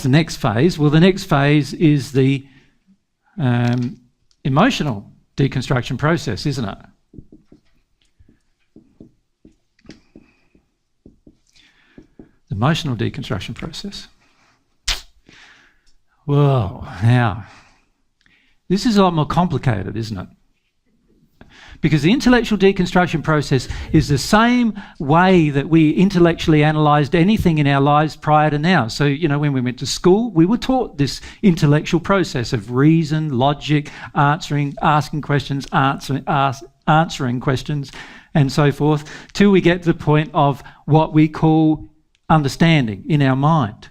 what's the next phase? Well, the next phase is the emotional deconstruction process, isn't it? The emotional deconstruction process. Well, now, this is a lot more complicated, isn't it? Because the intellectual deconstruction process is the same way that we intellectually analysed anything in our lives prior to now. So, you know, when we went to school, we were taught this intellectual process of reason, logic, asking questions, answering questions, and so forth, till we get to the point of what we call understanding in our mind.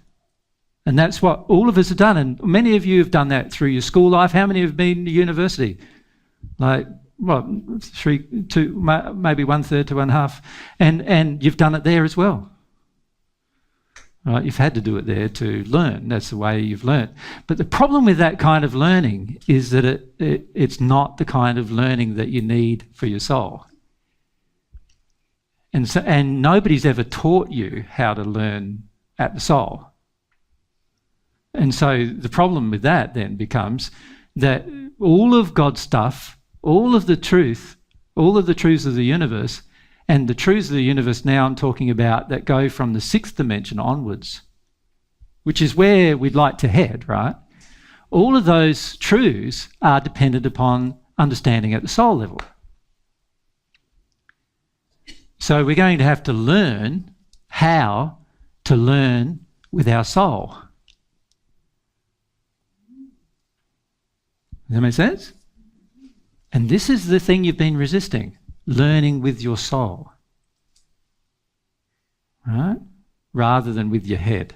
And that's what all of us have done. And many of you have done that through your school life. How many have been to university? Like, well, 3, 2, maybe 1/3 to 1/2, and you've done it there as well. Right? You've had to do it there to learn. That's the way you've learned. But the problem with that kind of learning is that it's not the kind of learning that you need for your soul. And nobody's ever taught you how to learn at the soul. And so the problem with that then becomes that all of God's stuff, all of the truths of the universe, and the truths of the universe now I'm talking about that go from the 6th dimension onwards, which is where we'd like to head, right? All of those truths are dependent upon understanding at the soul level. So we're going to have to learn how to learn with our soul. Does that make sense? And this is the thing you've been resisting, learning with your soul, right? Rather than with your head.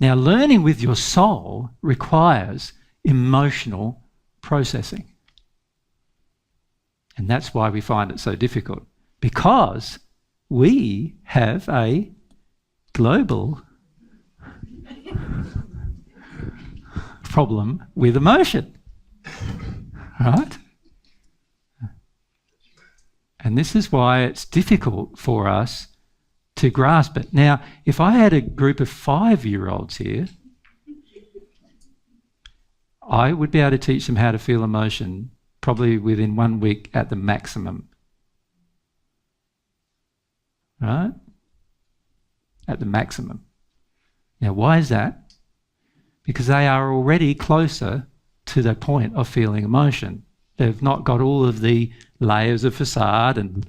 Now, learning with your soul requires emotional processing. And that's why we find it so difficult, because we have a global problem with emotion. Right? And this is why it's difficult for us to grasp it. Now, if I had a group of 5-year-olds here, I would be able to teach them how to feel emotion probably within 1 week at the maximum. Right? At the maximum. Now, why is that? Because they are already closer to the point of feeling emotion. They've not got all of the layers of facade and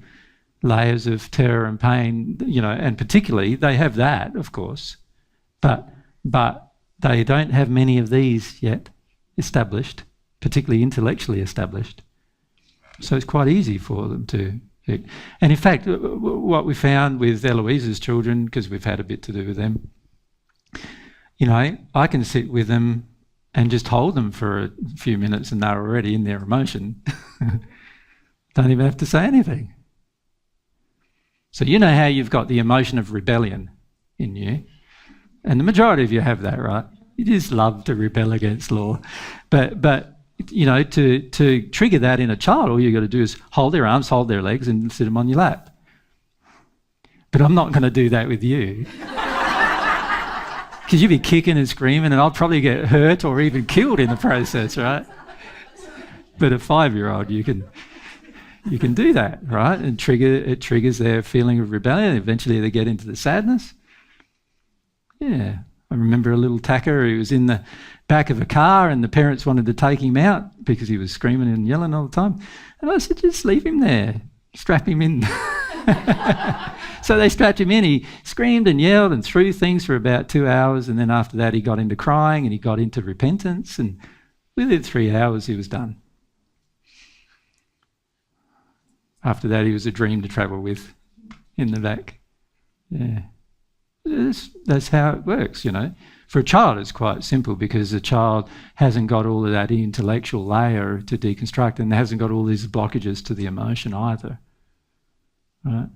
layers of terror and pain, you know, and particularly they have that, of course, but they don't have many of these yet established, particularly intellectually established. So it's quite easy for them to. And in fact, what we found with Eloise's children, because we've had a bit to do with them, you know, I can sit with them and just hold them for a few minutes and they're already in their emotion. Don't even have to say anything. So you know how you've got the emotion of rebellion in you, and the majority of you have that, right? You just love to rebel against law. But you know, to trigger that in a child, all you've got to do is hold their arms, hold their legs and sit them on your lap. But I'm not going to do that with you. Because you'd be kicking and screaming and I'll probably get hurt or even killed in the process, right? But a 5-year-old, you can do that, right? And it triggers their feeling of rebellion. Eventually they get into the sadness. Yeah. I remember a little tacker who was in the back of a car and the parents wanted to take him out because he was screaming and yelling all the time. And I said, just leave him there. Strap him in. So they strapped him in. He screamed and yelled and threw things for about 2 hours, and then after that he got into crying and he got into repentance, and within 3 hours he was done. After that he was a dream to travel with in the back. Yeah. That's how it works, you know. For a child it's quite simple because the child hasn't got all of that intellectual layer to deconstruct and hasn't got all these blockages to the emotion either. Right?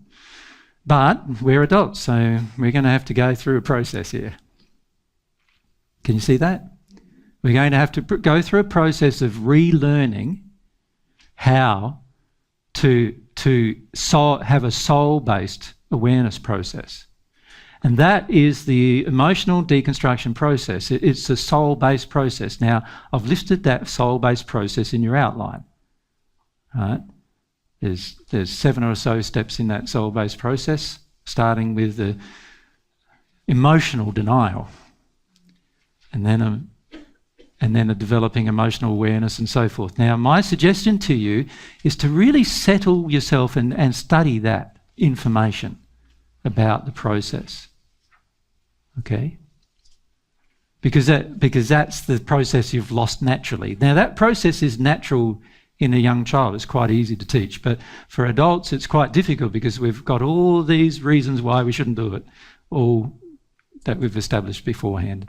But we're adults, so we're going to have to go through a process here. Can you see that? We're going to have to go through a process of relearning how to have a soul-based awareness process. And that is the emotional deconstruction process. It's a soul-based process. Now, I've listed that soul-based process in your outline. Right? There's 7 or so steps in that soul-based process, starting with the emotional denial, and then a developing emotional awareness and so forth. Now, my suggestion to you is to really settle yourself and study that information about the process. Okay? Because that's the process you've lost naturally. Now, that process is natural in a young child. It's quite easy to teach. But for adults, it's quite difficult because we've got all these reasons why we shouldn't do it, all that we've established beforehand.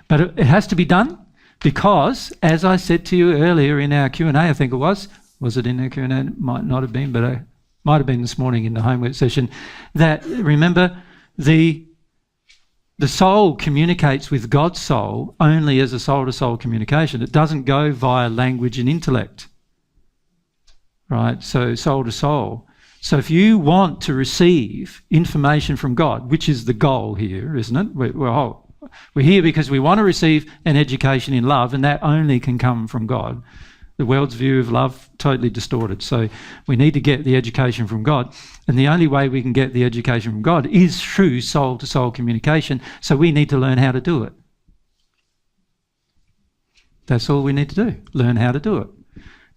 But it has to be done because, as I said to you earlier in our Q&A, I think it was it in our Q&A? It might not have been, but it might have been this morning in the homework session, that, remember, the soul communicates with God's soul only as a soul-to-soul communication. It doesn't go via language and intellect, right? So soul-to-soul. So if you want to receive information from God, which is the goal here, isn't it? We're here because we want to receive an education in love, and that only can come from God. The world's view of love, totally distorted. So we need to get the education from God. And the only way we can get the education from God is through soul-to-soul communication. So we need to learn how to do it. That's all we need to do, learn how to do it.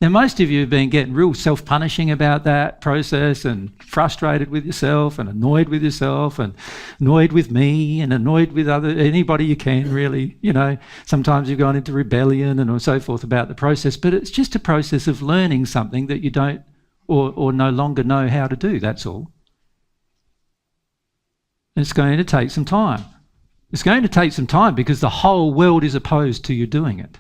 Now, most of you have been getting real self-punishing about that process and frustrated with yourself and annoyed with yourself and annoyed with me and annoyed with anybody you can, really. You know, sometimes you've gone into rebellion and so forth about the process, but it's just a process of learning something that you don't or no longer know how to do, that's all. And it's going to take some time. It's going to take some time because the whole world is opposed to you doing it.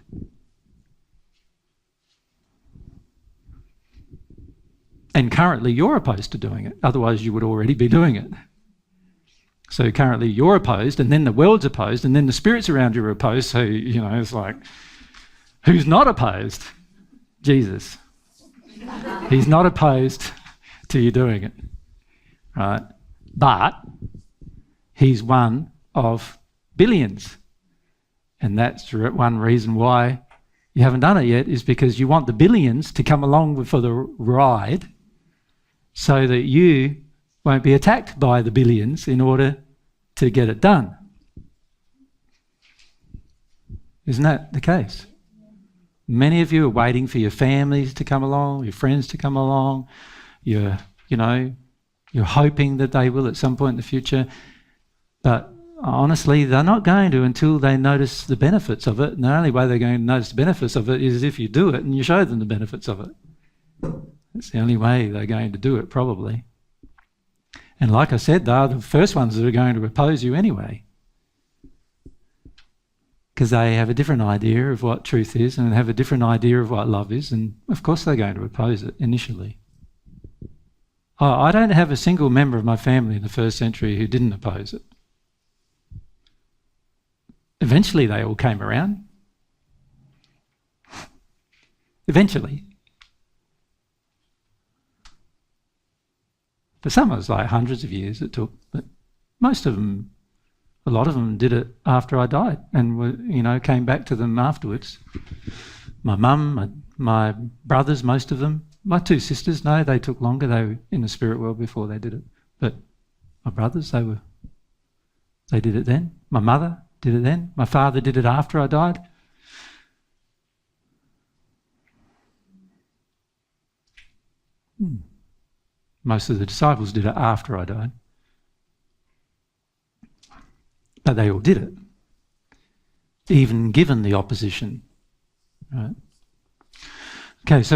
And currently you're opposed to doing it, otherwise you would already be doing it. So currently you're opposed, and then the world's opposed, and then the spirits around you are opposed, so, you know, it's like, who's not opposed? Jesus. He's not opposed to you doing it, right? But he's one of billions. And that's one reason why you haven't done it yet, is because you want the billions to come along for the ride so that you won't be attacked by the billions in order to get it done. Isn't that the case? Many of you are waiting for your families to come along, your friends to come along. You're hoping that they will at some point in the future. But honestly, they're not going to until they notice the benefits of it. And the only way they're going to notice the benefits of it is if you do it and you show them the benefits of it. That's the only way they're going to do it, probably. And like I said, they're the first ones that are going to oppose you anyway, because they have a different idea of what truth is and have a different idea of what love is, and of course they're going to oppose it initially. I don't have a single member of my family in the first century who didn't oppose it. Eventually they all came around. Eventually. For some it was like hundreds of years it took, but most of them, a lot of them did it after I died and came back to them afterwards. My mum, my brothers, most of them. My 2 sisters, no, they took longer. They were in the spirit world before they did it. But my brothers, they did it then. My mother did it then. My father did it after I died. Most of the disciples did it after I died. But they all did it, even given the opposition. Right? Okay, so